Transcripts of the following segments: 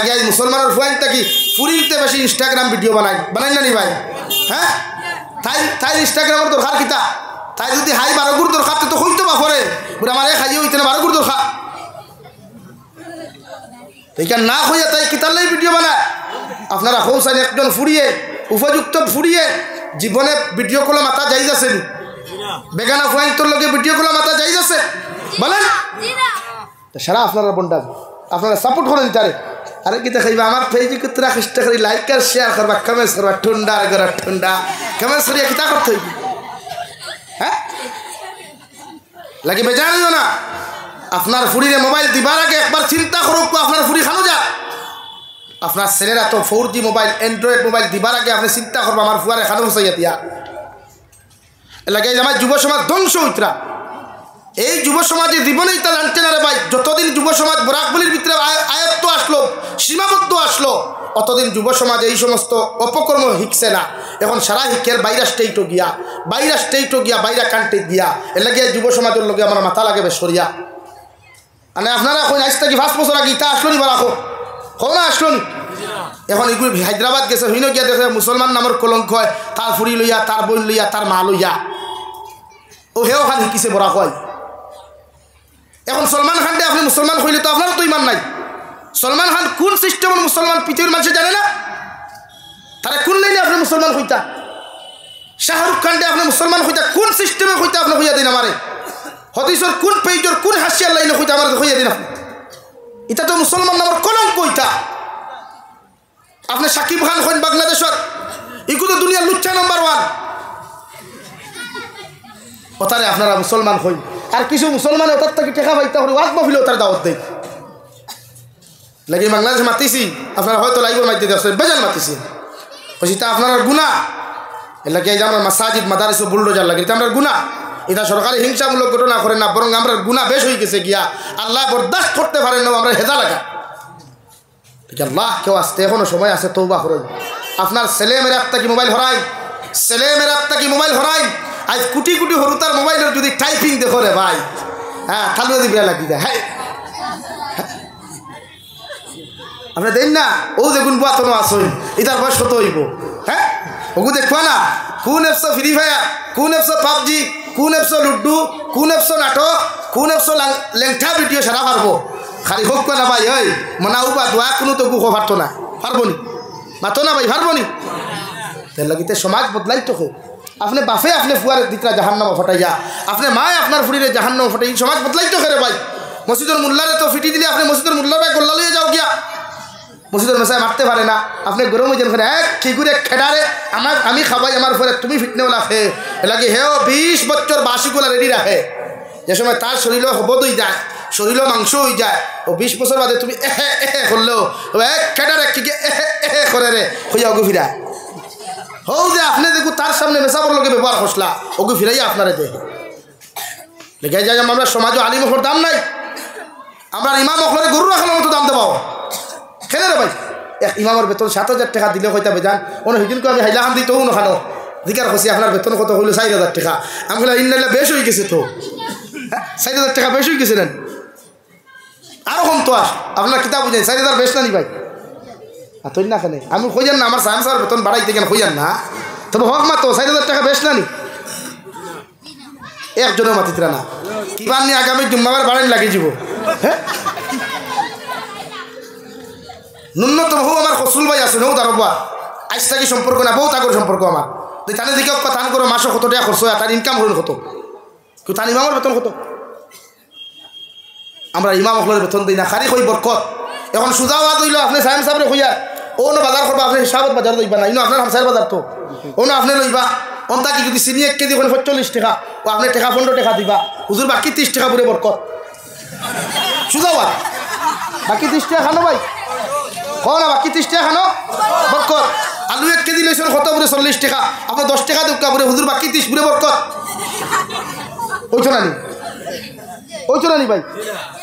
লাগে আজ মুসলমানের ফুয়াইন থাকি ফুরিতে বেশি ইনস্টাগ্রাম ভিডিও বানাই না নি ভাই হ্যাঁ তাই ইনস্টাগ্রামের দরকার কিতা তাই যদি হাই 12 গুড় দরকার তো হইতো বা করে বলে আমার খাইয়ে হইতে না 12 গুড় দরকার এইখানে না হইয়া তাই কিতালেই ভিডিও বানায় আপনারা হৌসান একজন ফুরিয়ে উপযুক্ত ফুরিয়ে জীবনে ভিডিও কলে মাথা যাই যাচ্ছে বেগানা ফুয়াইন তোর লগে ভিডিও কলে মাথা যাই যাচ্ছে বলেন সারা আপনারা বন্ডা আপনারা সাপোর্ট করেন তারে আরে কি দেখাইবা আমার পেজে কিতরা চেষ্টা করি লাইক আর শেয়ার করবা কমেন্ট করবা ঠুন্ডা গরা ঠুন্ডা কমেন্ট করিয়া কিতা করতে হইবে হ্যাঁ লাগে বেজানিও না আপনার ফুরিরে মোবাইল দিবার আগে একবার চিন্তা করুক আপনার ফুরি খানো যা আপনার ছেলেরা তো 4G মোবাইল অ্যান্ড্রয়েড মোবাইল দিবার আগে আপনি চিন্তা করবো আমার ফুয়ারে খানো বসাইয়া দিয়া লাগে আমার যুব সমাজ ধ্বংস হইতরা এই যুব সমাজে জীবনেই তা জানতে না রে ভাই যতদিন যুব সমাজ বরাকবলির ভিতরে আয়ত্ত আসলো সীমাবদ্ধ আসলো অতদিন যুব সমাজ এই সমস্ত অপকর্ম শিখছে না এখন সারা শিক্ষের বাইরা স্টেটও গিয়া বাইরা কান্ট্রি গিয়া এর লাগে যুব সমাজের লগে আমার মাথা লাগে বেশ সরিয়া মানে আপনারা এখন আজ থেকে 5 বছর আগে ইটা আসলো নি বারাকো না আসলো নি এখন এগুলো হায়দ্রাবাদ গেছে হইন গিয়া দেখে মুসলমান নামের কলঙ্ক হয় তার ফুরি লইয়া তার বোন লইয়া তার মা লইয়া ও হেও খান শিকিছে বরাক হয় এখন সলমান খান দে আপনি মুসলমান হইলে তো আপনারও তো ইমান নাই সলমান খান কোন সিস্টেমের মুসলমান পৃথিবীর মানুষ জানে না তারা কোন লাইনে আপনি মুসলমান হইতা শাহরুখ খান দে আপনি মুসলমান হইতা কোন সিস্টেমে হইতা আপনি হইয়া দিন আমারে হদিসর কোন পেজর কোন হাসিয়ার লাইনে হইতা আমার হইয়া দিন আপনি এটা তো মুসলমান নামের কলঙ্ক হইতা আপনি সাকিব খান হইন বাংলাদেশের এগুলো দুনিয়ার লুচ্চা নাম্বার 1 ওতারে আপনারা মুসলমান হইন আর কিছু মুসলমান ওটার থেকে টেকা পাইতে হলে ওয়াজ মাহফিলে ওটার দাওয়াত দেয় লাগে বাংলাদেশে মাতিছি আপনারা হয়তো লাইভের মাইতে দেওয়া বেজাল মাতিছি বলছি তা আপনার গুণা এর লাগে আমরা মাসাজিদ মাদারিস বুলডোজার লাগে এটা আমরা গুণা এটা সরকারি হিংসামূলক ঘটনা করে না বরং আমরা গুণা বেশ হয়ে গেছে গিয়া আল্লাহ বরদাস্ত করতে পারেন না আমরা হেদা লাগা ঠিক আল্লাহ কেউ আসতে এখনো সময় আছে তৌবা করুন আপনার ছেলে মেয়ের আত্মা কি মোবাইল হরাই আজ কোটি কোটি হরুতার মোবাইলের যদি টাইপিং দেখো রে ভাই হ্যাঁ তাহলে যদি বিয়া লাগি যায় হ্যাঁ আপনি দেন না ও দেখুন বাতনো আসই এটার বয়স কত হইব হ্যাঁ ওগু দেখবা না কোন এপস ফ্রি ফায়ার কোন এপস পাবজি কোন এপস লুডু কোন এপস নাটক কোন এপস লেংঠা ভিডিও সারা পারবো খালি হোক না ভাই ওই মনাও বা দোয়া কোনো তো গুখো পারতো না পারবো নি মাতো না ভাই পারবো নি তার লাগিতে সমাজ বদলাই তো আপনি বাফে আপনি ফুয়ার দিকরা জাহান্নাম ফটাইয়া আপনি মায় আপনার ফুরিরে জাহান্নাম ফটাই সমাজ বদলাই তো করে ভাই মসজিদের মোল্লারে তো ফিটি দিলে আপনি মসজিদের মোল্লা ভাই গোল্লা লইয়া যাও গিয়া মসজিদের মেসায় মারতে পারে না আপনি গরম ওজন করে এক খিগুরে খেডারে আমি খাবাই আমার পরে তুমি ফিটনেওয়ালা খে এলাকি হেও 20 বছর বাসিগুলা রেডি রাখে যে সময় তার শরীরও হবদ হয়ে যায় শরীরও মাংস হয়ে যায় ও 20 বছর বাদে তুমি করলেও এক খেডারে খিগে করে রে হইয়া ওগু ফিরা হও যে আপনি দেখো তার সামনে মেসাবর লোকে ব্যবহার করসলা ওগু ফিরাইয়া আপনারে দে লেগে যায় আমরা সমাজও আলিম ওপর দাম নাই আমরা ইমাম ওপরে গরু রাখানোর মতো দাম দেবো খেলে রে ভাই এক ইমামের বেতন 7,000 টাকা দিলে হইতা বেজান অন্য সেদিনকে আমি হাইলাহান দিই তবু নখানো দিকার খুশি আপনার বেতন কত হইলো 4,000 টাকা আমি বলে ইন্নাল্লাহ বেশ হয়ে গেছে তো 4,000 টাকা বেশ হয়ে গেছিলেন আরও কম তো আপনার কিতাব বুঝেন 4,000 বেশ না নি ভাই আর তুই না কেন আমি খুঁজান না আমার সায়েন্সার বেতন বাড়াইতে কেন খুঁজান না তবে হক মা তো 4,000 টাকা বেশ না নি একজনের মাতিতরা না কিবার নিয়ে আগামী জুম্মাবার বাড়াই লাগিয়ে যাব হ্যাঁ ন্যূনতম হো আমার কসুল ভাই আছে নৌ তারবা আজ থাকি সম্পর্ক না বহুত আগর সম্পর্ক আমার তুই তানে দিকে তান করো মাসে কত টাকা খরচ হয় তার ইনকাম হল কত কেউ তার ইমামের বেতন কত আমরা ইমাম হলের বেতন দিই না খালি কই বরকত এখন সুজা হওয়া দইল আপনি সাহেব সাহেবের হইয়া ও না বাজার করবা আপনি হিসাবত বাজার লইবা না ইনো আপনার হামসায়ের বাজার তো ও না আপনি লইবা অন্তা কি যদি চিনি 1 কেজি 45 টাকা ও আপনি টাকা 15 টাকা দিবা হুজুর বাকি 30 টাকা পুরে বরকত সুজা হওয়া বাকি 30 টাকা খানো ভাই না বাকি 30 টাকা খানো বরকত আলু 1 কেজি লইছেন কত পুরে 40 টাকা আপনার 10 টাকা দুকা পুরে হুজুর বাকি 30 পুরে বরকত ওইছো না নি ভাই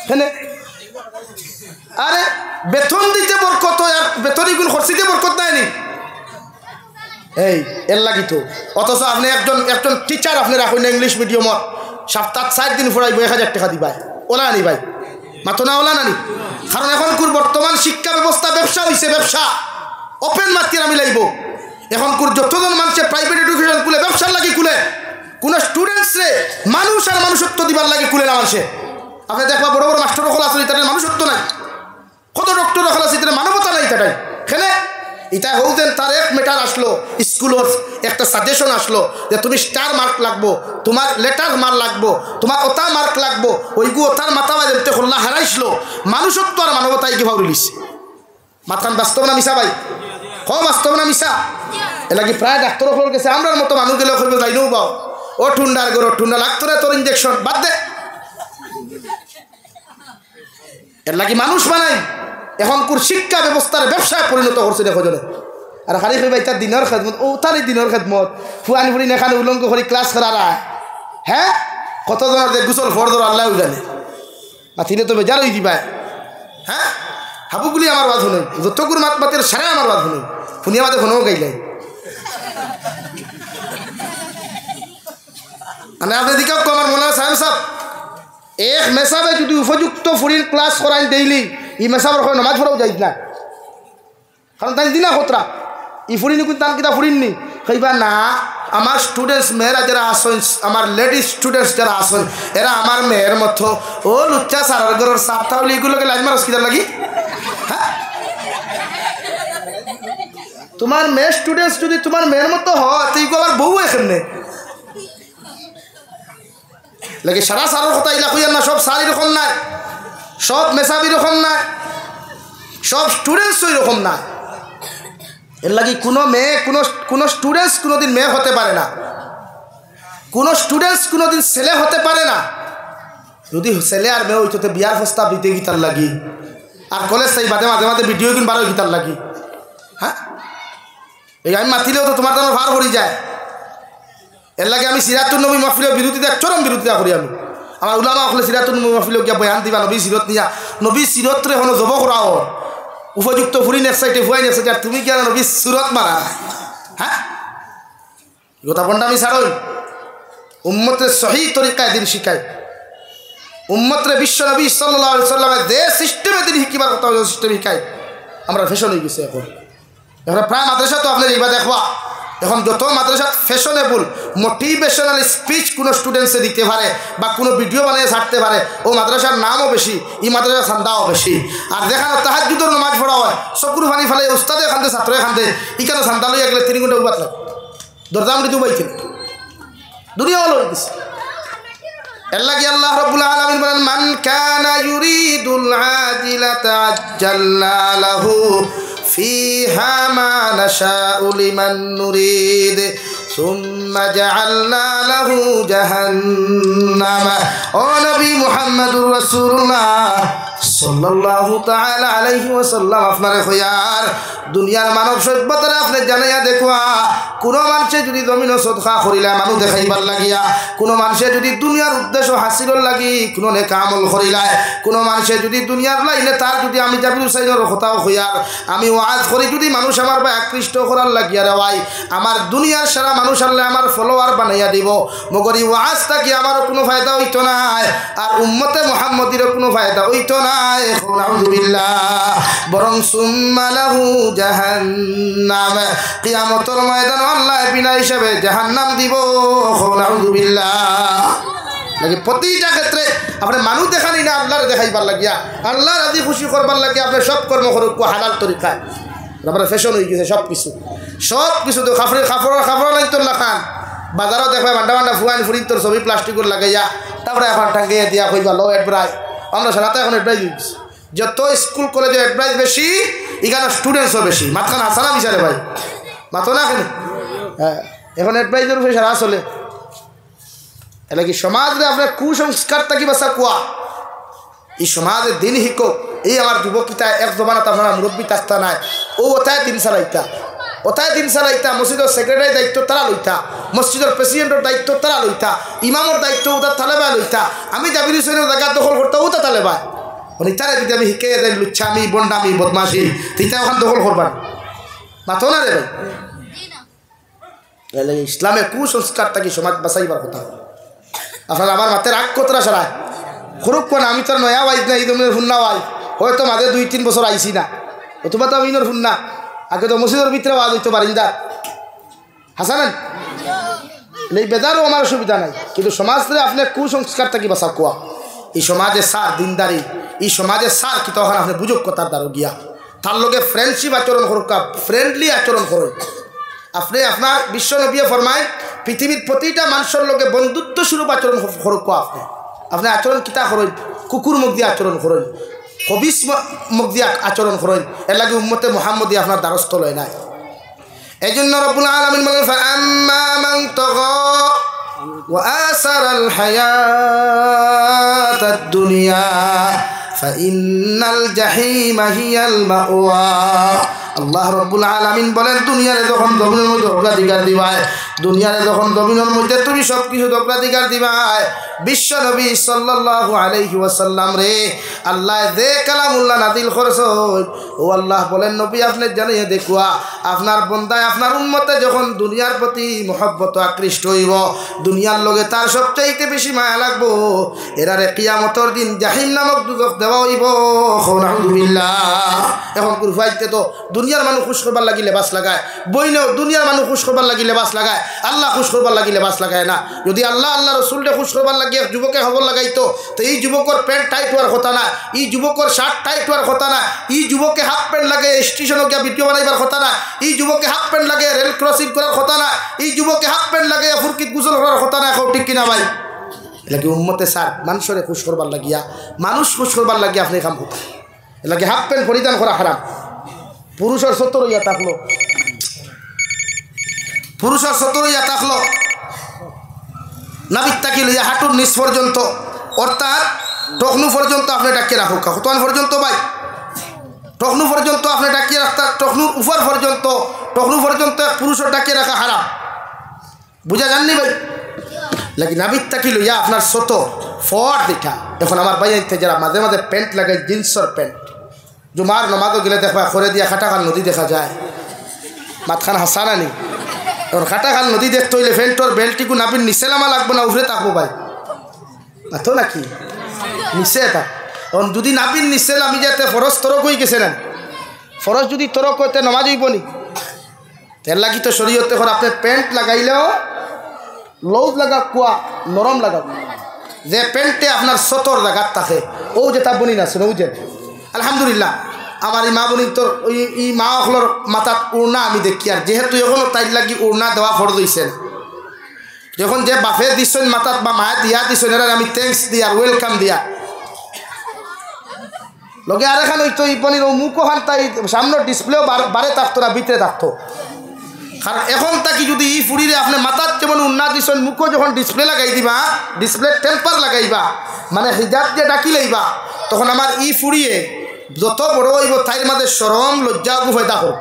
হেনে আরে বেতন দিতে বরকত আর বেতনই গুণ খরচিতে বরকত নাই নি এই এর লাগি তো অথচ আপনি একজন টিচার আপনি রাখুন না ইংলিশ মিডিয়ামত সপ্তাহ 4 দিন পড়াইব 1,000 টাকা দিবা ওলা নি ভাই মাতো না ওলা না নি কারণ এখনকার বর্তমান শিক্ষা ব্যবস্থা ব্যবসা হয়েছে, ব্যবসা ওপেন মার্কেট আমি লাগব। এখনকার যতজন মানুষের প্রাইভেট এডুকেশন খুলে ব্যবসার লাগে খুলে, কোনো স্টুডেন্টসরে মানুষ আর মানুষত্ব দিবার লাগে খুলে না মানুষে। আপনি দেখবা বড় বড় মাস্টার রকল আসলে তাদের মানুষত্ব নাই, কত ডক্টর রকল আছে তাদের মানবতা নাই। তাটাই খেলে এটা হোক তার এক মেটার আসলো স্কুলের একটা সাজেশন আসলো যে তুমি স্টার মার্ক লাগবো, তোমার লেটার মার্ক লাগবো, তোমার ওটা মার্ক লাগবো, ওইগু ওটার মাথা বাজে খুলনা হারাইছিল। মানুষত্ব আর মানবতাই কি ভাবি লিস মাথান বাস্তব না মিশা ভাই? বাস্তব না মিশা? এলাকি প্রায় ডাক্তার হল গেছে, আমরার মতো মানুষ গেলে করবে যাইনও পাও ও ঠুন্ডার গরো ঠুন্ডা লাগতো না তোর ইঞ্জেকশন বাদ দে। এর লাগি মানুষ বানাই এখনকার শিক্ষা ব্যবস্থার ব্যবসায় পরিণত করছে দেখো জনে। আর খালি ভাই তার দিনের খেদমত ও তার দিনের খেদমত ফুয়ানি ফুড়ি নেখানে উলঙ্গ করে ক্লাস করারা। হ্যাঁ কতজনের দেখ গুছল ফর ধর আল্লাহ জানে মাথিলে তো বেজার হয়ে দিবা। হ্যাঁ হাবুগুলি আমার বাদ শুনুন, যতগুর মাত মাতের সারা আমার বাদ শুনুন, শুনি আমাদের ফোনও গাইলাই। মানে আপনি দিকে আমার মনে হয় সাহেব সাহেব এক মেসাবে যদি উপযুক্ত ফুরির ক্লাস করাই ডেইলি ই মেসাবের হয় নামাজ পড়াও যাই না, কারণ তাই দিনা খতরা ই ফুরিনি কিন্তু তার কিতা ফুরিননি কইবা না। আমার স্টুডেন্টস মেয়েরা যারা আসেন, আমার লেডিস স্টুডেন্টস যারা আসেন, এরা আমার মেয়ের মতো ও লুচ্চা সারার ঘরের সাপ তাহলে এগুলোকে লাইন মারস কিতার লাগি। হ্যাঁ তোমার মেয়ে স্টুডেন্টস যদি তোমার মেয়ের মতো হয় তো এগুলো আবার বউ এখানে লাগে সারা সারের কথা ইলা কইয়ার না। সব সার এরকম নাই, সব মেসাবি রকম নাই, সব স্টুডেন্টস ওই রকম না। এর লাগে কোনো মেয়ে কোনো স্টুডেন্টস কোনোদিন মেয়ে হতে পারে না, কোনো স্টুডেন্টস কোনোদিন ছেলে হতে পারে না। যদি ছেলে আর মেয়ে হইতে বিয়ার প্রস্তাব দিতে গিতার লাগি আর কলেজ তাই বাদে মাঝে মাঝে ভিডিও কিন বারো গিতার লাগি। হ্যাঁ এই আমি মাতিলেও তো তোমার তোমার ভার ভরি যায়। এর লাগে আমি সিরাতুন নবী মাহফিলের বিরোধিতা চরম বিরোধিতা করি। আমি আমার উলামা হলে সিরাতুন নবী মাহফিলেও গিয়া বয়ান দিবা নবী সিরত নিয়া, নবী সিরতরে হলো জব করাও উপযুক্ত ফুরি নেক্সাইটে ফুয়াই নেক্সাইটে আর তুমি কি আর নবী সুরত মারা। হ্যাঁ কথা বন্ধ আমি ছাড়ই উম্মতের সহি তরিকায় দিন শিখায়, উম্মতরে বিশ্ব নবী সাল্লাল্লাহু আলাইহি সাল্লামের যে সিস্টেমে দিন শিখিবার কথা সিস্টেম শিখায়। আমরা ফ্যাশন হয়ে গেছে এখন প্রায় মাদ্রাসা তো আপনার এইবার দেখবা এখন যত মাদ্রাসা ফ্যাশনেবল মোটিভেশনাল স্পিচ কোনো স্টুডেন্টসে দিতে পারে বা কোনো ভিডিও বানিয়ে ছাড়তে পারে, ও মাদ্রাসার নামও বেশি, এই মাদ্রাসার চান্দাও বেশি। আর দেখানো তাহাজ্জুদের নামাজ পড়া হয় চকুর পানি ফেলে উস্তাদে খান্দে ছাত্র খান্দে, এখানে চান্দা লইয়া গেলে 3 ঘন্টা উবাত লাগে দরদাম দিতে পাইছেন দুনিয়া হলো গেছে। এর লাগে আল্লাহ রাব্বুল আলামিন বলেন মান কানা ইউরিদুল আজিলাতা আজ্জালনা লাহু ফিহা মা নাশাউ লিমান নুরিদ সুম্মা জাআলনা লাহু জাহান্নামা। ও নবী মুহাম্মদুর রাসূলুল্লাহ সাল্লাল্লাহু তাআলা আলাইহি ওয়াসাল্লাম আপনারে কইয়ার দুনিয়ার মানব সভ্যতারে আপনি জানাইয়া দেখবা কোনো মানুষে যদি জমিন সদকা করিলা মানুষ দেখাইবার লাগিয়া, কোনো মানুষে যদি দুনিয়ার উদ্দেশ্য হাসিলর লাগি কোনো নেক আমল করিলা, কোনো মানুষে যদি দুনিয়ার লাইনে তার যদি আমি জাবির হুসাইনের কথাও হইয়ার আমি ওয়াজ করি যদি মানুষ আমার বা আকৃষ্ট করার লাগিয়া রে ভাই আমার দুনিয়ার সারা মানুষ আল্লাহ আমার ফলোয়ার বানাইয়া দিব, মগরি ওয়াজ থাকি আমার কোনো ফায়দা হইতো না আর উম্মতে মুহাম্মদিরও কোনো ফায়দা হইতো না। আউযুবিল্লাহ বরং সুম্মা লাহু জাহান্নাম, কিয়ামতের ময়দানে আল্লাহ বিনা হিসাবে জাহান্নাম দিব। আউযুবিল্লাহ লাগে প্রতিটা ক্ষেত্রে আপনি মানুষ দেখানি না আল্লাহর দেখাইবার লাগিয়া, আল্লাহ রাজি খুশি করবার লাগিয়া আপনি সব কর্ম করুক হালাল তরিকায়। আপনার ফ্যাশন হয়ে গেছে সব কিছু তো খাফড় লাগতো না খান বাজারও দেখবে বান্ডা বান্ডা ফুয়ান ফুরি তোর ছবি প্লাস্টিকের লাগাইয়া তারপরে এখন টাঙ্গিয়ে দিয়া কইবা লো এডব্রাইজ। আমরা সারাতে এখন এডব্রাইজ দিচ্ছি, যত স্কুল কলেজে এডব্রাইজ বেশি এখানে স্টুডেন্টসও বেশি। মাতখান আসা না বিচারে ভাই মাতো না এখানে। হ্যাঁ এখন এডব্রাইজের উপরে সারা চলে। এটা কি সমাজে আপনার কুসংস্কার থাকি বাসা কুয়া এই সমাজের দিন শিকক। এই আমার যুবকিতা এক জমানাত আপনারা মুরব্বী তাস্তা নাই ও ওথায় দিন চালাইতা মসজিদের সেক্রেটারি দায়িত্ব তারা লইতা, মসজিদের প্রেসিডেন্টের দায়িত্ব তারা লইতা, ইমামর দায়িত্ব ওটা তালেবায় লইতা, আমি জাবির হুসেনের জায়গা দখল করতে ওটা তালেবায় মানে তারা যদি আমি শিখে দেয় লুচ্ছামি বন্ডামি বদমাশি তিতা ওখান দখল করবার মাথো না রে ভাই। ইসলামে কুসংস্কার থাকি সমাজ বাঁচাইবার কথা। আপনারা আমার মাথায় রাগ কতটা সারায় খুরুক কোন আমি তোর নয়া ওয়াইজ না এই ধরনের হুন্না ওয়াই হয়তো মাঝে 2-3 বছর আইসি না, অথবা তো আমিনোর শুন না, আগে তো মসজিদের ভিতরে আওয়াজ হইতো বারিন্দা হাসানেন। এই বেদারও আমার অসুবিধা নাই, কিন্তু সমাজে আপনি কুসংস্কার থাকি বাসা কোয়া এই সমাজে সার দিনদারি, এই সমাজে সার কি তখন আপনি বুঝুক কথার দ্বারা গিয়া তার লগে ফ্রেন্ডশিপ আচরণ করুক, ফ্রেন্ডলি আচরণ করুন। আপনি আপনার বিশ্ব নবী ফরমায় পৃথিবীর প্রতিটা মানুষের লগে বন্ধুত্ব স্বরূপ আচরণ করুক। আপনি আচরণ কিতা করেন, কুকুর মুখ দিয়ে আচরণ করেন, হবিস মুখ দিয়ে আচরণ করেন, এর লাগে উম্মতে মুহাম্মদী আপনার দ্বারস্থ লয় নাই। এই জন্য রব্বুল আলামিন বলেন ফাআম্মা মান তাগা ওয়া আসারাল হায়াতাদ দুনিয়া ফাইন্নাল জাহিমা হিয়াল মাওয়া। আল্লাহ রব্বুল আলামিন বলেন দুনিয়ারে যখন জমিনের মধ্যে অগ্রাধিকার দিবায়, দুনিয়ারে যখন জমিনের মধ্যে তুমি সব কিছু অগ্রাধিকার দিবায়, বিশ্ব নবী সাল্লাল্লাহু আলাইহি ওয়াসাল্লাম রে আল্লাহ যে কালামুল্লাহ নাজিল করছে ও আল্লাহ বলেন নবী আপনি জানিয়ে দেখুয়া আপনার বন্দায় আপনার উম্মতে যখন দুনিয়ার প্রতি মহব্বত আকৃষ্ট হইব, দুনিয়ার লগে তার সবচাইতে বেশি মায়া লাগবো, এরারে কিয়ামতের দিন জাহিম নামক দুজক দেওয়া হইব। আলহামদুলিল্লাহ। এখন কুরফাইতে তো দুনিয়ার মানুষ খুশ করবার লাগি লেবাস লাগায়, বইনেও দুনিয়ার মানুষ খুশ করবার লাগি লেবাস লাগায়, আল্লাহ খুশ করবার লাগি লেবাস লাগায় না। যদি আল্লাহ রসুলকে খুশ করবার লাগিয়ে যুবকে খবর লাগাইতো তো এই যুবকর প্যান্ট টাইট হওয়ার কথা না, এই যুবকর শার্ট টাইট হওয়ার কথা না, এই যুবকে হাফ প্যান্ট লাগে স্টেশনে গিয়ে ভিডিও বানাইবার কথা না, এই যুবকে হাফ প্যান্ট লাগে রেল ক্রসিং করার কথা না, এই যুবকে হাফ প্যান্ট লাগে ফুরকিত গুসল করার কথা না। এখন ঠিক কিনা ভাই? এলাকি উম্মতে স্যার মানুষরে খুশ করবার লাগিয়া, মানুষ খুশ করবার লাগিয়া আপনি কাম করতে এলাকি হাফ প্যান্ট পরিধান করা হারাম। পুরুষের 70 ইয়া থাকলো, পুরুষের 70 ইয়া থাকলো নাবিক তাকি লইয়া হাঁটুর নিচ পর্যন্ত, অর্থাৎ টকনু পর্যন্ত আপনি ডাকিয়ে রাখুক। কতক্ষণ পর্যন্ত ভাই? টকনু পর্যন্ত আপনি ডাকিয়ে রাখতে, টকনুর উপর পর্যন্ত, টকনু পর্যন্ত পুরুষের ডাকিয়ে রাখা হারাম। বুঝা যাননি ভাই? লাগি নাবিক তাকি লইয়া আপনার ছোট ফর দেখা। এখন আমার ভাই যারা মাঝে মাঝে প্যান্ট লাগাই, জিন্সের প্যান্ট, জুমার নমাজও গেলে দেখবা করে দিয়া খাটাখাল নদী দেখা যায়, মাতখান হাসানা নি। ওর খাটাখাল নদী দেখতে হইলে প্যান্টর বেল্টটিকু নাবির নিচে নামা লাগবো না উভরে থাকবো ভাই? তো নাকি নিচে থাক। এখন যদি নাবির নিচে আমি যাতে ফরজ তরক হয়ে গেছে না, ফরজ যদি তরক হইতে নমাজ হইব নি? এর লাগি তো শরীয়তে করে আপনি প্যান্ট লাগাইলেও লউজ লাগা কুয়া নরম লাগা, যে প্যান্টে আপনার সতর জায়গার থাকে ও যে তা বনি না শুনে বুঝেন। আলহামদুলিল্লাহ আমার এই মা বনি তোর এই মা অকলর মাথাত উড়না আমি দেখি, আর যেহেতু এখনও তাই লাগি উড়না দেওয়া ফরজ হইছে না, যখন যে বাফে দিচ্ছেন মাথাত বা মায়ে দিয়া দিচ্ছেন এরা আমি থ্যাংকস দিয়া ওয়েলকাম দিয়া লগে আর এখানে হইতো এই পনির মুখ ওখান তাই সামনের ডিসপ্লেও বারে থাকতো না, ভিতরে থাকতো। কারণ এখন তাকি যদি ই ফুড়িরে আপনি মাথার যেমন উন্নাত দিচ্ছেন মুখও যখন ডিসপ্লে লাগাই দিবা, ডিসপ্লে টেম্পার লাগাইবা মানে হিজাব দিয়ে ডাকি লইবা, তখন আমার ই ফুড়িয়ে যত বড় হইব তাইর মাঝে সরম লজ্জা পয়দা করব।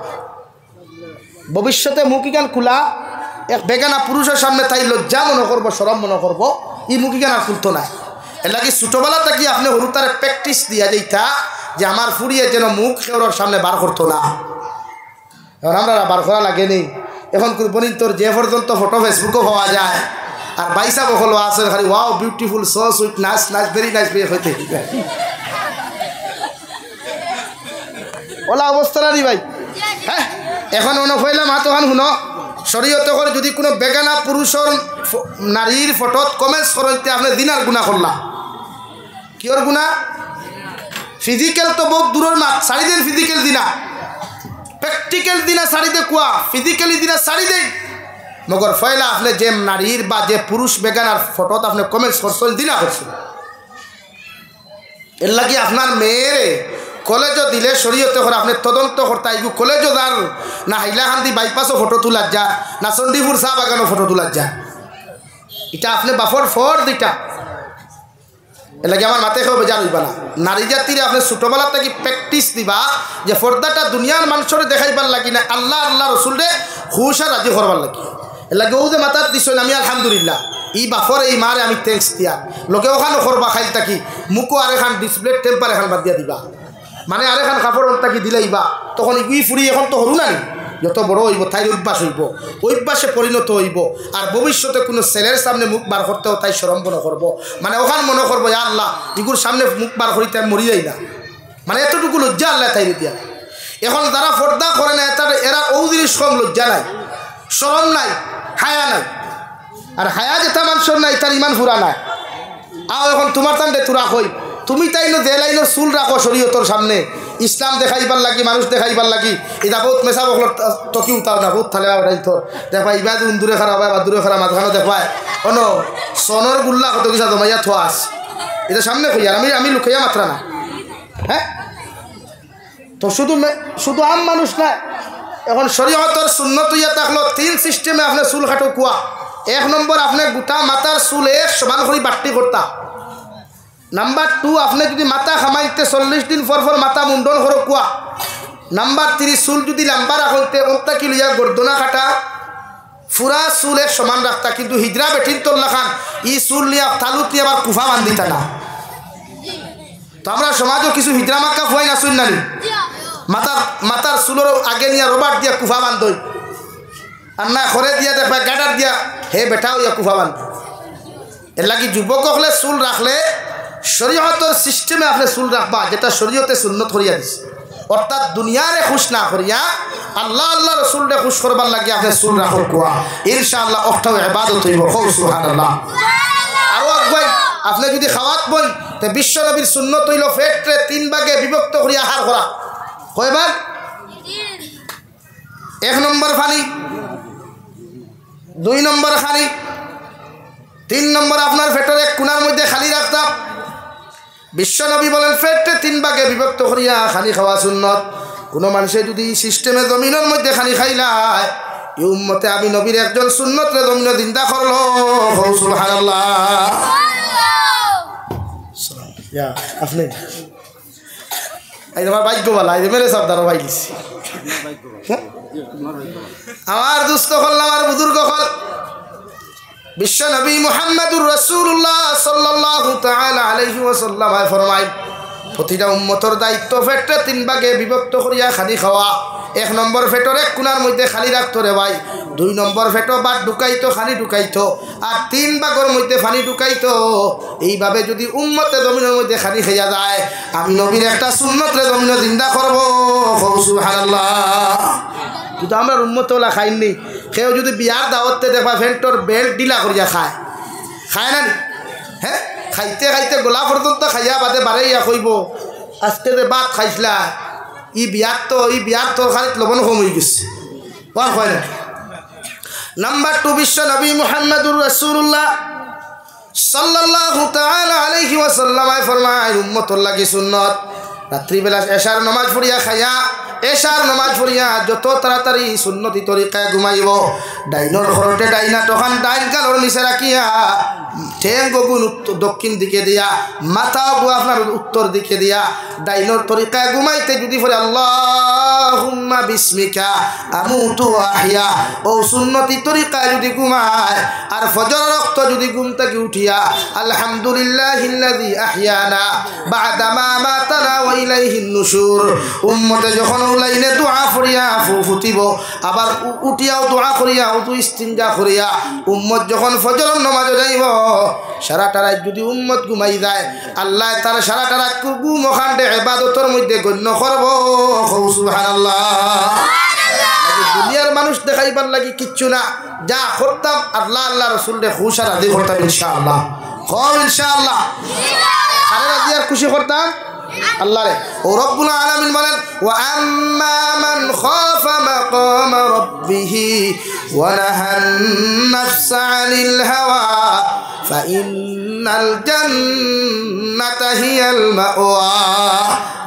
ভবিষ্যতে মুখ ইগান খোলা এক বেগানা পুরুষের সামনে তাই লজ্জা মনে করবো, সরম মনে করবো, ই মুখ ইগান আর খুলতো না। এর লাগে ছোটোবেলা থাকি আপনি হরু তারে প্র্যাকটিস দিয়া যেইটা যে আমার ফুড়িয়ে যেন মুখ কেউর সামনে বার করতো না। এখন আমরা বার করা লাগে নেই। এখন কুরবানির তোর যে পর্যন্ত ফটো ফেসবুকও পাওয়া যায়, আর বাইসা বকল আছে খালি wow beautiful so sweet nice nice very nice বিয়ে হইতে ওলা অবস্থা না ভাই। হ্যাঁ এখন মনে হইলাম হাতখান শুনো, শরীয়তে করে যদি কোনো বেগানা পুরুষের নারীর ফটোত কমেন্টস করতে আপনি দিনার গুণা করলাম। কিয়র গুণা? ফিজিক্যাল তো বহুত দূরের মাত, সারি দেন ফিজিক্যাল দিনা, প্র্যাকটিক্যাল দিনা সারি দে কুয়া, ফিজিক্যালি দিনা সারি দেন। মগর ফয়লা আপনি যে নারীর বা যে পুরুষ বেগানার ফটোত আপনি কমেন্টস করছেন দিনা করছেন, এর লাগে আপনার মেয়েরে কলেজও দিলে শরীয়তে করে আপনি তদন্ত করতে আইব। কলেজও যার না হাইলাকান্দি বাইপাসও ফটো তোলার যা, না চণ্ডীপুর চা বাগানও ফটো তোলার যা, এটা আপনি বাফর ফর দিটা। এর লাগে আমার মাথায় কেউ বেজার হইবা না। নারী জাতিরে আপনি ছোটোবেলা থেকে প্র্যাকটিস দিবা যে পর্দাটা দুনিয়ার মানুষরে দেখাইবার লাগি না, আল্লাহ আল্লাহ রসুলরে হুশা রাজি করবার লাগি। এর লাগে ও যে মাথার দিচ্ছেন আমি আলহামদুলিল্লাহ ই বাফর এই মারে আমি থ্যাংকস দিয়া, লোকে ওখানে করবা খাইল থাকি মুখও আর এখান ডিসপ্লে টেম্পার এখান বাদ দিয়া দিবা, মানে আর এখান কাপড় তাকি দিলেইবা, তখন ইগুই ফুরি এখন তো হরু নাই, যত বড় হইব তাই অভ্যাস হইব, অভ্যাসে পরিণত হইব। আর ভবিষ্যতে কোনো ছেলের সামনে মুখ বার করতেও তাই সরম মনে করবো, মানে ওখান মনে করবো আল্লাহ ইগুর সামনে মুখ বার করিতে আমি মরি যাই না, মানে এতটুকু লজ্জা আল্লাহ তাই দিয়া। এখন যারা পর্দা করে না এরা ও জিনিস কম লজ্জা নাই, শরম নাই, হায়া নাই। আর হায়া যেটা মানুষের নাই তার ইমান ফুরা নাই। আও এখন তোমার তান দে তোরা কই তুমি তাই যে লাইনের চুল রাখো শরীয়তর সামনে ইসলাম দেখাইবার লাগি, মানুষ দেখাইবার লাগি। এটা বহুত মেশা বকল টকি উঠাও না, বহুত থালে উঠাইতো দেখবা ইবা দূরে খারাপ হয় বা দূরে খারাপ মাঝখানে দেখবায় অন সনর গুল্লা কত কিছু জমাইয়া থোয়া আছে। এটা সামনে কই আর আমি লুকাইয়া মাত্রা না। হ্যাঁ, তো শুধু আম মানুষ না, এখন শরীয়তর সুন্নত ইয়া থাকলো 3 সিস্টেমে আপনি চুল কাটো কুয়া। 1 নম্বর আপনি গোটা মাথার চুল সমান করে বাট্টি করতা। নাম্বার 2 আপনি যদি মাথা খামাইতে 40 দিন পর মাথা মুন্ডন করো কুয়া। নাম্বার 3 চুল যদি লম্বা রাখতে ওটা কি লইয়া গর্দনা কাটা ফুরা চুল সমান রাখতা। কিন্তু হিজরা বেঠিন তোল্লা খান ই চুল নিয়ে তালুত নিয়ে আবার কুফা বান্ধিতা না। তো আমরা সমাজও কিছু হিজরা মাক্কা ফুয়াই না শুন নানি মাথার চুলের আগে নিয়ে রবার দিয়া কুফা বান্ধই আর না খরে দিয়া দেখবা গাডার দিয়া হে বেটাও ইয়া কুফা বান্ধ। এর লাগি যুবক হলে চুল রাখলে শরীয়তের সিস্টেমে আপনি চুল রাখবা, যেটা শরীয়তে সুন্নত করিয়া দিছে। অর্থাৎ দুনিয়ারে খুশ না করিয়া আল্লাহ আল্লাহ রসুলরে খুশ করবার লাগে আপনি চুল রাখো কুয়া। ইনশাআল্লাহ অক্টাও ইবাদত হইব। সুবহানাল্লাহ। আরো একবার আপনি যদি খাওয়াত বই তো বিশ্ব নবীর সুন্নত হইল পেটরে 3 ভাগে বিভক্ত করিয়া আহার করা। কয় ভাগ? 1 নম্বর পানি, 2 নম্বর খানি, 3 নম্বর আপনার পেটের এক কোণার মধ্যে খালি রাখতাম। বিশ্বনবী বলেন পেটে 3 ভাগে বিভক্ত করিয়া খানি খাওয়া সুন্নত। কোনো মানুষে যদি সিস্টেমে জমিনের মধ্যে খানি খাইলায় এই উম্মতে আমি নবীর একজন সুন্নতরে জমিনে জিন্দা করলো। সুবহানাল্লাহ। আপনি এই তোমার ভাগ্য বলা এই মেরে সব দাঁড়ো ভাই দিচ্ছি আমার দুস্থ হল আমার বুজুর্গ হল বিশ্ব নবী মুহাম্মদুর রাসূলুল্লাহ সাল্লাল্লাহু তাআলা আলাইহি ওয়াসাল্লাম ফরমায় প্রতিটা উম্মতের দায়িত্ব পেটে 3 ভাগে বিভক্ত করিয়া খানি খাওয়া। 1 নম্বর পেটের এক কোণার মধ্যে খালি রাখতো রে ভাই। 2 নম্বর পেটো বাদ ঢুকাইতো, খানি ঢুকাইতো। আর 3 ভাগের মধ্যে পানি ঢুকাইতো। এইভাবে যদি উম্মতে জমিনের মধ্যে খানি খাইয়া যায় আমি নবীর একটা সুন্নতরে জমিনে জিন্দা করব। সুবহানাল্লাহ। কিন্তু আমরা উম্মতে ওলা খাইনি। কেউ যদি বিয়ার দাওয়াতে দেখবা ফেন্টর বেল্ট ডিলা করিয়া খায় না? হ্যাঁ, খাইতে খাইতে গোলা পর্যন্ত খাইয়া বাদে বাড়াইয়া কইব আজকে যে ভাত খাইছিলা ই বিয়ার তরকারিত লবণ কম হয়ে গেছে। হয় না? নাম্বার 2 বিশ্ব নবী মুহাম্মদুর রাসূলুল্লাহ সাল্লাল্লাহু তাআলা আলাইহি ওয়াসাল্লাম ফরমায় উম্মতর লাগি সুন্নত রাত্রিবেলা এশার নামাজ পড়িয়া খাইয়া এশার নামাজ পড়িয়া যত তাড়াতাড়ি সুন্নতি তরিকায় ঘুমাইব ডাইনর ঘরতে ডাইনা তখন ডাইন গালর নিচে রাখিয়া ঠেং গগুন দক্ষিণ দিকে দিয়া মাথা আপনার উত্তর দিকে দিয়া ডাইনর তরিকায় ঘুমাইতে যদি পড়ে আল্লাহুম্মা বিসমিকা আমুতু ওয়া আহইয়া ও সুন্নতি তরিকায় যদি ঘুমায় আর ফজর রক্ত যদি ঘুম থেকে উঠিয়া আলহামদুলিল্লাহিল্লাযী আহইয়ানা বা'দা মা মাতানা ওয়া ইলাইহিন নুশুর উম্মতে যখন লাইনে দোয়া করিয়া ফুটিব আবার উঠিয়াও দোয়া করিয়া উতু ইস্তিনজা করিয়া উম্মত যখন ফজর নামাজে যাইব সারাটা রাত যদি উম্মত ঘুমাই যায় আল্লাহ তার সারাটা রাত ঘুম ওখানে ইবাদতের মধ্যে গণ্য করব। সুবহানাল্লাহ। দুনিয়ার মানুষ দেখাইবার লাগি কিচ্ছু না, যা করতাম আল্লাহ আল্লাহ রাসূলকে খুশ আর রাজি করতাম ইনশাআল্লাহ। ইনশাআল্লাহ আরে রাজি আর খুশি করতাম আল্লাহ রে। ও রব্বুল আলামিন বলেন ওয়া আম্মা মান খাফা মাকাম রাব্বিহি ওয়া নাহান নাফসা আনিল হাওয়া ফাইন্নাল জান্নাতা হিয়াল মাওয়া।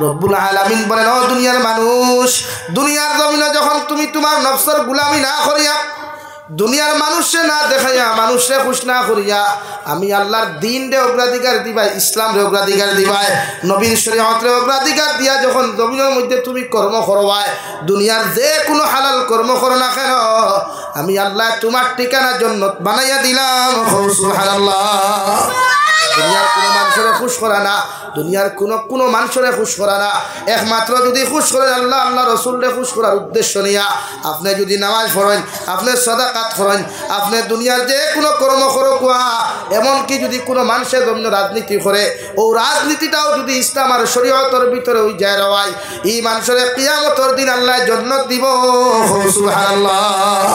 রব্বুল আলামিন বলেন ও দুনিয়ার মানুষ, দুনিয়ার জমিনে যখন তুমি তোমার নফসের গোলামি না করিয়া দুনিয়ার মানুষে না দেখাইয়া মানুষে খুশ না করিয়া আমি আল্লাহর দিন রে অগ্রাধিকার দিবাই, ইসলাম রে অগ্রাধিকার দিবাই, নবীর শরীয়ত রে অগ্রাধিকার দিয়া যখন জমিনের মধ্যে তুমি কর্ম করবাই দুনিয়ার যে কোনো হালাল কর্ম করো না কেন আমি আল্লাহ তোমার ঠিকানা জান্নাত বানাইয়া দিলাম। সুবহানাল্লাহ। দুনিয়ার কোনো মানুষের খুশ করা না, দুনিয়ার কোনো মানুষের খুশ করা না। একমাত্র যদি খুশ করেন আল্লাহ আল্লাহ রসুলরে খুশ করার উদ্দেশ্য নিয়া আপনি যদি নামাজ পড়েন, আপনি সাদাকাত করেন, আপনি দুনিয়ার যে কোনো কর্ম করুক, এমনকি যদি কোনো মানুষের জন্য রাজনীতি করে, ও রাজনীতিটাও যদি ইসলাম আর শরীয়তের ভিতরে ওই যায় রওয়াই, এই মানুষের কিয়ামতের দিন আল্লাহ জান্নাত দিব। সুবহানাল্লাহ।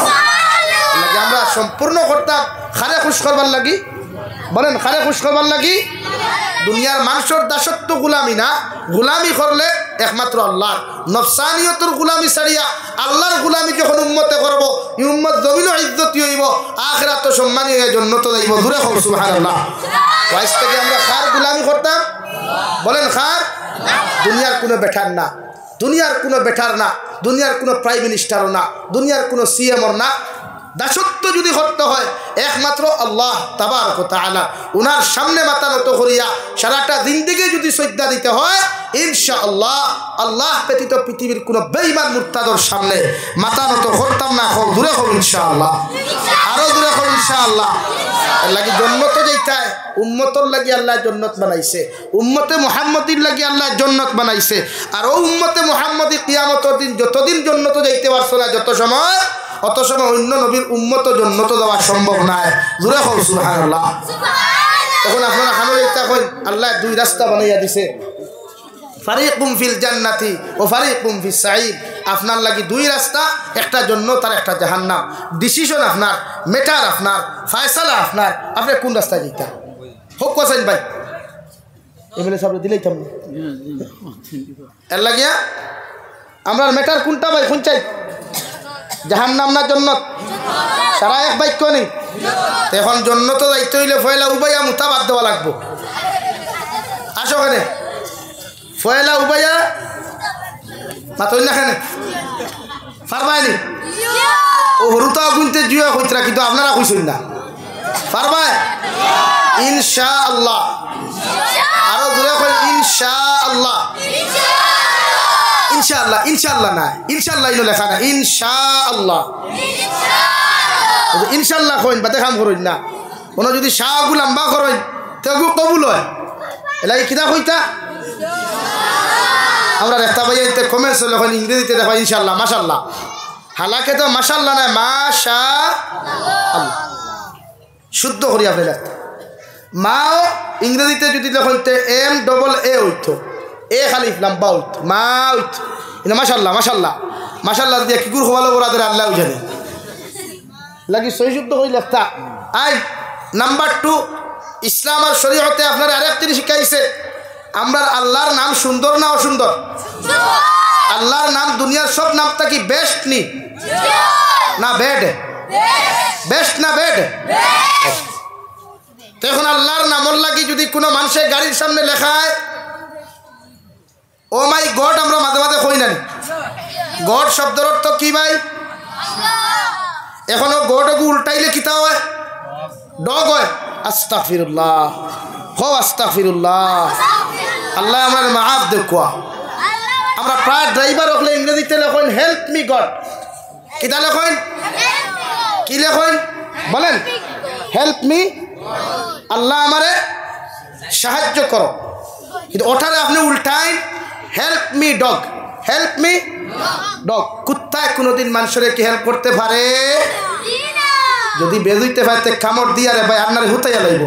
আমরা সম্পূর্ণ করতাম খারে খুশ করবার লাগি, বলেন খারে খুশ করবার লাগি। দুনিয়ার মানুষের দাসত্ব গুলামি না, গুলামি করলে একমাত্র আল্লাহ। নফসানিয়তের গুলামি ছাড়িয়া আল্লাহর গুলামি যখন উম্মতে করব, এই উম্মত জমিনও ইজ্জতি হইব, আখিরাত সম্মানী হয়ে জান্নাত যাইব। দূরে হোক সুবহানাল্লাহ। ওয়াইস থেকে আমরা খার গুলামি করতাম, বলেন খার। দুনিয়ার কোনো বেটার না, দুনিয়ার কোনো বেটার না, দুনিয়ার কোনো প্রাইম মিনিস্টারও না, দুনিয়ার কোনো সিএমও না। দাসত্ব যদি করতে হয় একমাত্র আল্লাহ তাবারক ওয়া তাআলা, উনার সামনে মাথা নত করিয়া সারাটা জিন্দেগি যদি সজ্জা দিতে হয়, ইনশাআল্লাহ আল্লাহ ব্যতীত পৃথিবীর কোনো বেঈমান মুরতাদর সামনে মাথা নত করতাম না। হোক দূরে হোক ইনশাআল্লাহ, আরো দূরে হোক ইনশাআল্লাহ। এর লাগি জন্নত যেইটাই উম্মতর লাগি আল্লাহ জন্নত বানাইছে, উম্মতে মুহাম্মদির লাগি আল্লাহ জন্নত বানাইছে। আর ও উম্মতে মুহাম্মদি কিয়ামতের দিন যতদিন জন্নত যাইতে পারছো না, যত সময় অত সময় অন্য নবীর উম্মত জন্নত যাওয়া সম্ভব নয়। জোরে হোক সুবহানাল্লাহ। তখন আপনারা খানো একটা কই আল্লাহ দুই রাস্তা বানাইয়া দিছে, ফারিকুম ফিল জান্নাতি ও ফারিকুম ফিস সাঈদ। আপনার লাগি দুই রাস্তা, একটা জান্নাত আর একটা জাহান্নাম। ডিসিশন আপনার, মেটার আপনার, ফয়সালা আপনার। আপনি কোন রাস্তায় যেতেন? হোক কোসাইন ভাই এমএলএ সাহেব দিলেই থাম এর লাগিয়া আমরা মেটার কোনটা ভাই? কোন চাই, জাহান্নাম না জান্নাত? সারা এক বাক্য নেই। এখন জান্নাতে যাইতে হইলে ফয়লা উবাইয়া মুতা বাদ দেওয়া লাগবো। আসো ওখানে ফয়লা উবাইয়া মাতই না খানে পারবাইনি? ও হরুতা গুনতে জুয়া কইতরা, কিন্তু আপনারা কইছেন না পারবাই ইনশাআল্লাহ। আরো দূরে কই ইনশাআল্লাহ। ইনশাআল্লাহ, ইনশাআল্লাহ না, ইনশাআল্লাহ ইনো লেখা না, ইনশাআল্লাহ। ইনশাআল্লাহ কইন বাদে কাম করইন না। কোনো যদি শাহগু লম্বা করইন তেগু কবুল হয়। এলাই কিতা কইতা আমরা রেখতা ভাই এতে কমেন্টস লেখন ইংরেজিতে দেখো ইনশাআল্লাহ মাশাআল্লাহ। হালাকে তো মাশাআল্লাহ না, মাশাআল্লাহ শুদ্ধ করি আপনি লেখতা। মাও ইংরেজিতে যদি লেখন এম ডবল এ হইতো, এ খালি লম্বা হইতো, মা হইতো। এটা মাশাআল্লাহ মাশাআল্লাহ মাশাআল্লাহ দিয়ে কি করে হওয়ালো ওরাদের আল্লাহ জানে। লাগি সহি শুদ্ধ করে লেখতা। আই নাম্বার 2, ইসলাম আর শরীয়তে আপনার আরেক জিনিস শিখাইছে, আমরা আল্লাহর নাম সুন্দর না অসুন্দর? আল্লাহর নাম দুনিয়ার সব নামটা কি বেস্ট নি না বেড? বেস্ট না বেড? তখন আল্লাহর নামর লাগি যদি কোনো মানুষের গাড়ির সামনে লেখায় ও মাই গড, আমরা মাঝে মাঝে কই না গড শব্দের অর্থ কি ভাই? এখনো গডকে উল্টাইলে কিতা হয়? ডগ হয়। আস্তাগফিরুল্লাহ, হো আস্তাগফিরুল্লাহ। আল্লাহ আমার মাফ দেখুয়া। আমরা প্রায় ড্রাইভার হলে ইংরেজিতে লেখেন হেল্প মি গড। কিতা লেখেন? কি লেখেন বলেন? হেল্প মি, আল্লাহ আমারে সাহায্য করো। কিন্তু ওটারে আপনি উল্টাইন help me dog, help me dog. কুত্তায় কোনোদিন মানুষের কি হেল্প করতে পারে? যদি বেজুইতে পারতে কামড় দিয়া রে ভাই আপনার হুতাইয়া লাইব।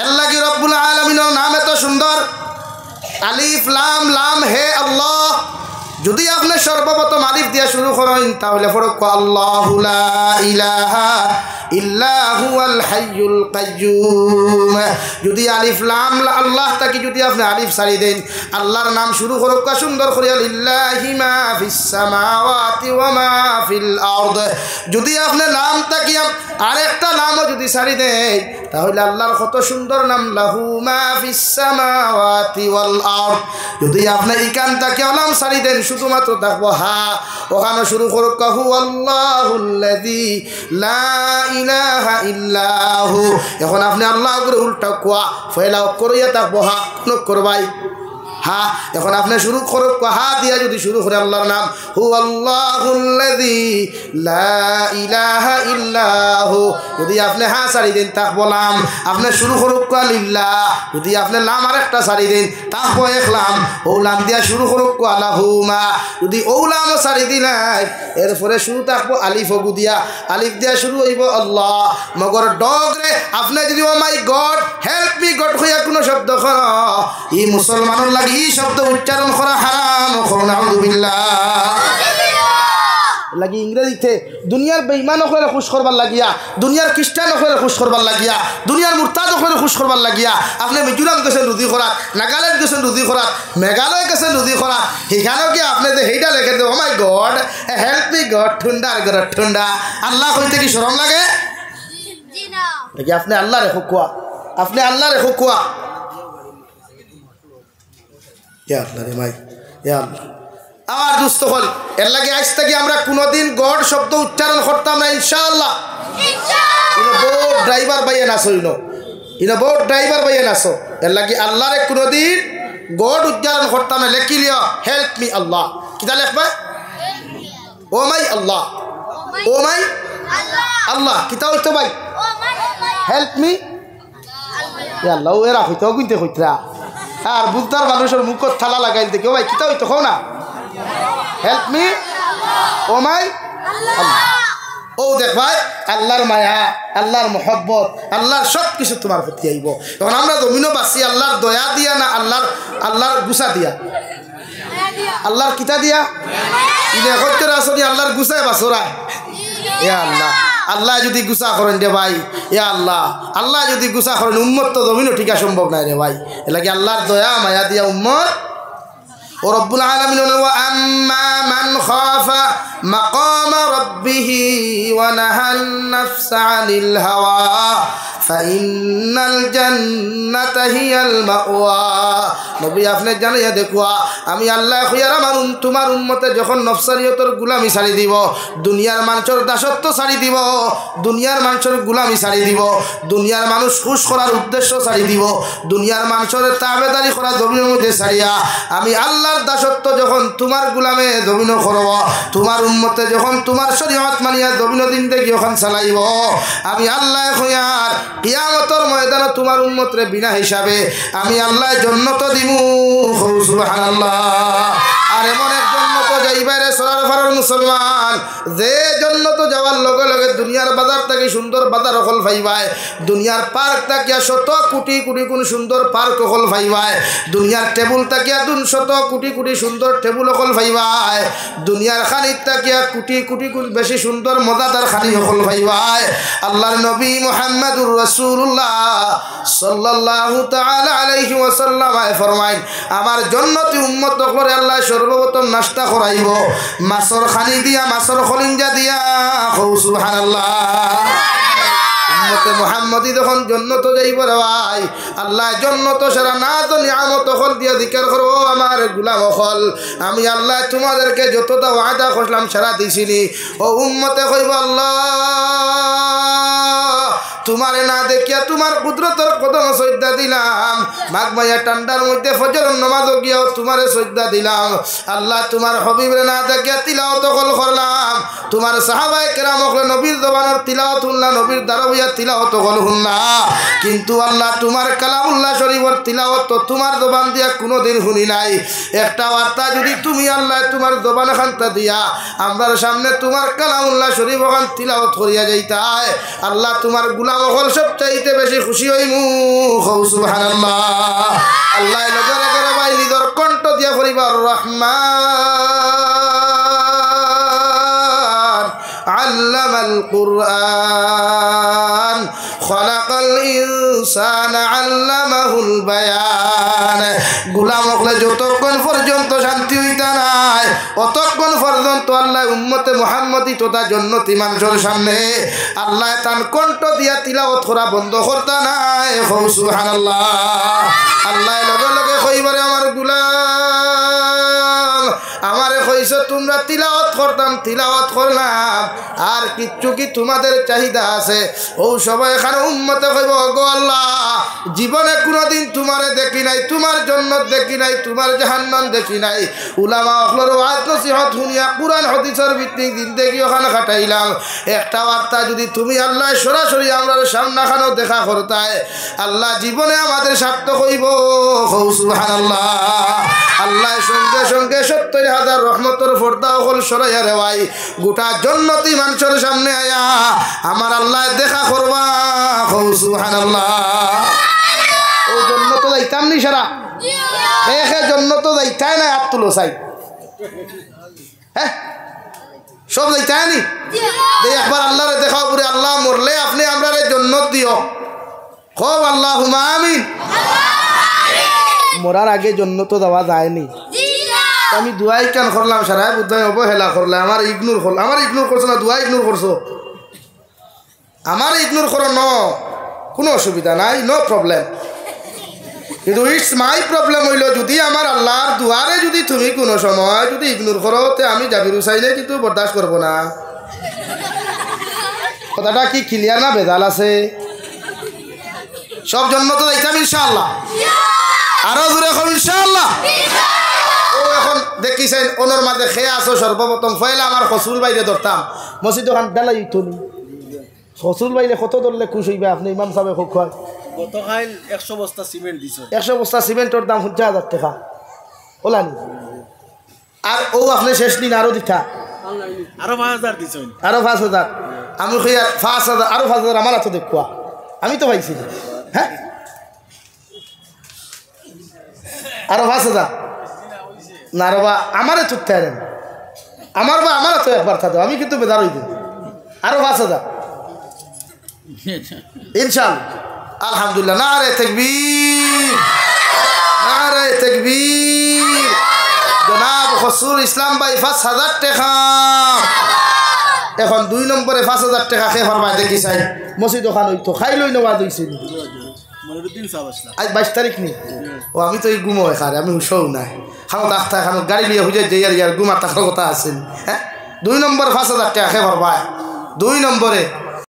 এর লাগি রব্বুল আলামিনের নাম এত সুন্দর, আলিফ লাম লাম হে আল্লাহ। যদি আপনি সর্বপ্রথম আলিফ দিয়া শুরু করেন তাহলে ফরক আল্লাহু লা ইলাহা ইল্লা হুয়াল হাইয়ুল কাইয়্যুম। যদি আলিফ লাম আল্লাহ তাকি যদি আপনি আলিফ সারি দেন, আল্লাহর নাম শুরু করক সুন্দর করে লিল্লাহি মা ফিস সামাওয়াতি ওয়া মা ফিল আরদ। যদি আপনি নাম তাকি আরেকটা নামও যদি সারি দেন তাহলে আল্লাহর কত সুন্দর নাম, লাহু মা ফিস সামাওয়াতি ওয়াল আরদ। যদি আপনি ইকান তাকি নাম সারি দেন শুধুমাত্র দেখবো হা, ওখানে শুরু করক আল্লাহুল্লাযী লা ইলাহা ইল্লাহু। এখন আপনি আল্লাহ করে উল্টা কোয়া ফয়লা করিয়া থাকবো হা ন করবাই হ্যাঁ এখন আপনি শুরু করো হা দিয়া যদি শুরু করে আল্লাহর নাম হু আল্লাহুল্লাযী লা ইলাহা ইল্লাহু যদি আপনি হা সারি দেন তা বলাম আপনি শুরু করো লিল্লাহ যদি আপনি নাম আরেকটা সারি দেন তারপর একলাম ওলাম দিয়া শুরু করো আলাহুমা যদি ওলাম সারি দিলাই এরপরে শুরু থাকবো আলিফ গু দিয়া আলিফ দিয়া শুরু হইব আল্লাহ মগর ডগরে আপনি যদি ও মাই গড হেল্প মি গড হইয়া কোনো শব্দ কর ই মুসলমানের লাগি ই শব্দ উচ্চারণ করা হারাম করুন আউযুবিল্লাহ লাগি ইংরেজিতে দুনিয়ার বেঈমান হলে খুশ করবার লাগিয়া দুনিয়ার খ্রিস্টান হলে খুশ করবার লাগিয়া দুনিয়ার মুরতাদ হলে খুশ করবার লাগিয়া আপনি মিজোরাম গেছেন রুজি করাত নাগাল্যান্ড গেছেন রুজি করাত মেঘালয় গেছেন রুজি করাত সেখানেও কি আপনি যে সেইটা লেখে দেব ও মাই গড হেল্প মি গড ঠুন্ডার গড় ঠুন্ডা আল্লাহ কইতে কি শরম লাগে দেখি আপনি আল্লাহ রেখো কুয়া আপনি আল্লাহ রেখো কুয়া ইয়া আল্লাহ রে ভাই ইয়া আল্লাহ আমার দুস্থ হল এর লাগে আজ থেকে আমরা কোনোদিন গড শব্দ উচ্চারণ করতাম না ইনশাআল্লাহ বোট ড্রাইভার বাইয়ে নাচো বোট ড্রাইভার বাইয়ে নাচো এর লাগে আল্লাহরে কোনোদিন গড উচ্চারণ করতাম না লেখি লিও হেল্প মি আল্লাহ কিতা লেখবা ও মাই আল্লাহ ও মাই আল্লাহ কিতা হইতো ভাই হেল্প মি আল্লাহ এরা হইতো গুনতে হইতরা আর বুদ্ধার মানুষের মুখত থালা লাগাইল দেখি ও ভাই কিতা হইতো খাও না হেল্প মি ও মাই আল্লাহ ও দেখ ভাই আল্লাহর মায়া আল্লাহর মোহব্বত আল্লাহর সব কিছু তোমার প্রতি আইব এখন আমরা জমিনও বাসি আল্লাহর দয়া দিয়া না আল্লাহর গুছা দিয়া আল্লাহর কিতা দিয়া ইনে হইতে আসনি আল্লাহর গুছায় বাসরা এ আল্লাহ আল্লাহ যদি গুছা করেন রে ভাই এ আল্লাহ আল্লাহ যদি গুছা করেন উম্মত তো জমিনও ঠিকা সম্ভব নাই রে ভাই এলাকি আল্লাহর দয়া মায়া দিয়া উম্মত ও রব্বুল আলামিন ওয়া আম্মা মান খাফা মাকাম রাব্বিহি ওয়া নাহান নাফসা আনিল হাওয়া ফাইন্নাল জান্নাতা হিয়াল মাওয়া নবী আপনি জানাইয়া দেখুয়া আমি আল্লাহ খুয়ার আমার তোমার উম্মতে যখন নফসারিয়তর গুলামি ছাড়ি দিব দুনিয়ার মানুষের দাসত্ব ছাড়ি দিব দুনিয়ার মানুষের গুলামি ছাড়ি দিব দুনিয়ার মানুষ খুশ করার উদ্দেশ্য ছাড়ি দিব দুনিয়ার মানুষের তাবেদারি করা জমিনের মধ্যে ছাড়িয়া আমি আল্লাহর দাসত্ব যখন তোমার গুলামে জমিন করব তোমার উম্মতে যখন তোমার শরীয়ত মানিয়া জমিন দিন দেখি ওখান চালাইব আমি আল্লাহ খুয়ার কিয়ামতের ময়দানে তোমার উম্মতরে বিনা হিসাবে আমি আল্লাহ জান্নাত দিমু সুবহানাল্লাহ আর এমন এক জান্নাত যাইবারে সরার ফারার মুসলমান যে জান্নাত যাওয়ার লগে লগে দুনিয়ার বাজার থেকে সুন্দর বাজার হল ভাইবাই দুনিয়ার পার্ক তাকিয়া শত কোটি কোটি কোন সুন্দর পার্ক হল ভাইবাই দুনিয়ার টেবুল তাকিয়া শত কোটি কোটি সুন্দর টেবুল হল ভাইবাই দুনিয়ার খানিত তাকিয়া কোটি কোটি কোন বেশি সুন্দর মজাদার খানি হল ভাইবাই আল্লাহর নবী মুহাম্মদুর রাসূলুল্লাহ সাল্লাল্লাহু তাআলা আলাইহি ওয়াসাল্লাম ফরমাইন আমার জান্নাতি উম্মত করে আল্লাহ সর্বপ্রথম নাস্তা করাইব মাছর খানি দিয়া মাছর খলিঞ্জা দিয়া সুবহানাল্লাহ উম্মতে মুহাম্মদি যখন জান্নাত যাইব রে ভাই আল্লাহ জান্নাত সারা না তো নিয়ামত হল দিয়া জিকির করো আমার গোলাম হল আমি আল্লাহ তোমাদেরকে যতটা ওয়াদা করলাম সারা দিছিনি ও উম্মতে কইব আল্লাহ তোমারে না দেখিয়া তোমার কুদরতের কদম সজদা দিলাম মাঘ মাইয়া ঠান্ডার মধ্যে ফজরের নামাজ গিয়াও তোমারে সজদা দিলাম আল্লাহ তোমার হবিবরে না দেখিয়া তিলাওয়াত করলাম তোমার সাহাবায়ে কেরাম হলে নবীর জবানের তিলাওয়াত শুনলা নবীর দারবিয়া তিলাওয়াত শুনলা কিন্তু আল্লাহ তোমার কালামুল্লাহ শরীফের তিলাওয়াত তোমার জবান দিয়া কোনোদিন শুনি নাই একটা বার্তা যদি তুমি আল্লাহ তোমার জবান খান্তা দিয়া আমরার সামনে তোমার কালামুল্লাহ শরীফ ওখান তিলাওয়াত করিয়া যাইতায় আল্লাহ তোমার হল সবচাইতে বেশি খুশি হইমু সুবহানাল্লাহ আল্লাহ লগরে করে ভাই নিজের কণ্ঠ দিয়া পরিবার রহমান আল্লামাল কুরআন খলাকাল ইনসানা আল্লামাহুল বায়ান গোলাম হলে যতক্ষণ পর্যন্ত শান্তি হইতা নাই অতক্ষণ পর্যন্ত আল্লাহ উম্মতে মুহাম্মদি তথা জান্নাতি মানুষের সামনে আল্লাহ তার কণ্ঠ দিয়া তিলাওয়াত করা বন্ধ করতা নাই সুবহানাল্লাহ আল্লাহ লগে লগে কইবারে আমার গোলাম আমারে কই কইছো তোমরা তিলাওয়াত করলাম আর কিচ্ছু কি তোমাদের চাহিদা আছে ও সবাই এখানে উম্মতে কইব গো আল্লাহ জীবনে কোনোদিন তোমারে দেখি নাই তোমার জান্নাত দেখি নাই তোমার জাহান্নাম দেখি নাই উলামা হলর ওয়াজ নসিহত শুনিয়া কুরআন হাদিসের ভিত্তিক জিন্দেগি ওখানে কাটাইলাম একটা বার্তা যদি তুমি আল্লাহ সরাসরি আমরা সামনাখানো দেখা করতায় আল্লাহ জীবনে আমাদের সার্থক হইব সুবহানাল্লাহ আল্লাহ সঙ্গে সঙ্গে ৭০,০০০ রহমতের পর্দা হল সরাইয়া রেওয়াই গোটা জান্নাতি মানুষের সামনে আয়া আমার আল্লাহ দেখা করবা সুবহানাল্লাহ ও জান্নাত যাইতাম নি সারা এখে জান্নাত যাইতাই না হাত তুলো চাই হ্যাঁ সব যাইতাই নি একবার আল্লাহরে দেখাও পুরে আল্লাহ মরলে আপনি আমরা জান্নাত দিও খুব আল্লাহুম্মা আমিন মরার আগে জান্নাত দেওয়া যায়নি আমি দুয়াই কেন করলাম সারা বুদ্ধাই অবহেলা করলে আমার ইগনোর করছো না দুয়াই ইগনোর করছো আমার ইগনোর করো কোনো অসুবিধা নাই নো প্রবলেম কিন্তু ইটস মাই প্রবলেম হইল যদি আমার আল্লাহর দুয়ারে যদি তুমি কোনো সময় যদি ইগনোর করো তে আমি জাবির হুসাইনে কিন্তু বরদাস্ত করবো না কথাটা কি ক্লিয়ার না ভেজাল আছে সব জন্য তো দেখতাম ইনশাআল্লাহ আরো জোরে এখন ইনশাআল্লাহ ও এখন দেখিছেন ওনার মাঝে খেয়ে আসো সর্বপ্রথম ফয়লা আমার ফসুল বাইরে ধরতাম মসজিদ ওখান ডালাই তুলি ফসুল বাইরে কত ধরলে খুশ হইবে আপনি ইমাম সাহেব খুব হয় গতকাল 100 বস্তা সিমেন্ট দিছ 100 বস্তা সিমেন্টের দাম 50,000 টাকা ওলানি আর ও আপনি শেষ দিন আরো দিতা আরো 5000 দিছ আরো 5,000 আমি কই 5,000 আরো 5,000 আমার হাতে দেখুয়া আমি তো পাইছি হ্যাঁ আরো 5,000 না রে বা আমারে চুপতে আনেন আমার তো একবার থাকতো আমি কিন্তু বেদার হইব আরো 5,000 ইনশাআল্লাহ আলহামদুলিল্লাহ নারে তাকবীর জনাব হসরুল ইসলাম ভাই 5,000 টাকা এখন 2 নম্বরে 5,000 টাকা খেয়ে ফরমায় দেখি চাই মসজিদ ওখান হইতো খাই লই নেওয়া দিয়েছিল আজ 22 তারিখ নি ও আমি তো এই ঘুমো এখানে আমি হুশও নাই খানো ডাক্তার খানো গাড়ি লিয়ে হুজে যে ইয়ার ঘুমার টাকার কথা আছে হ্যাঁ 2 নম্বর 5,000 টাকা খেয়ে ফরমায় 2 নম্বরে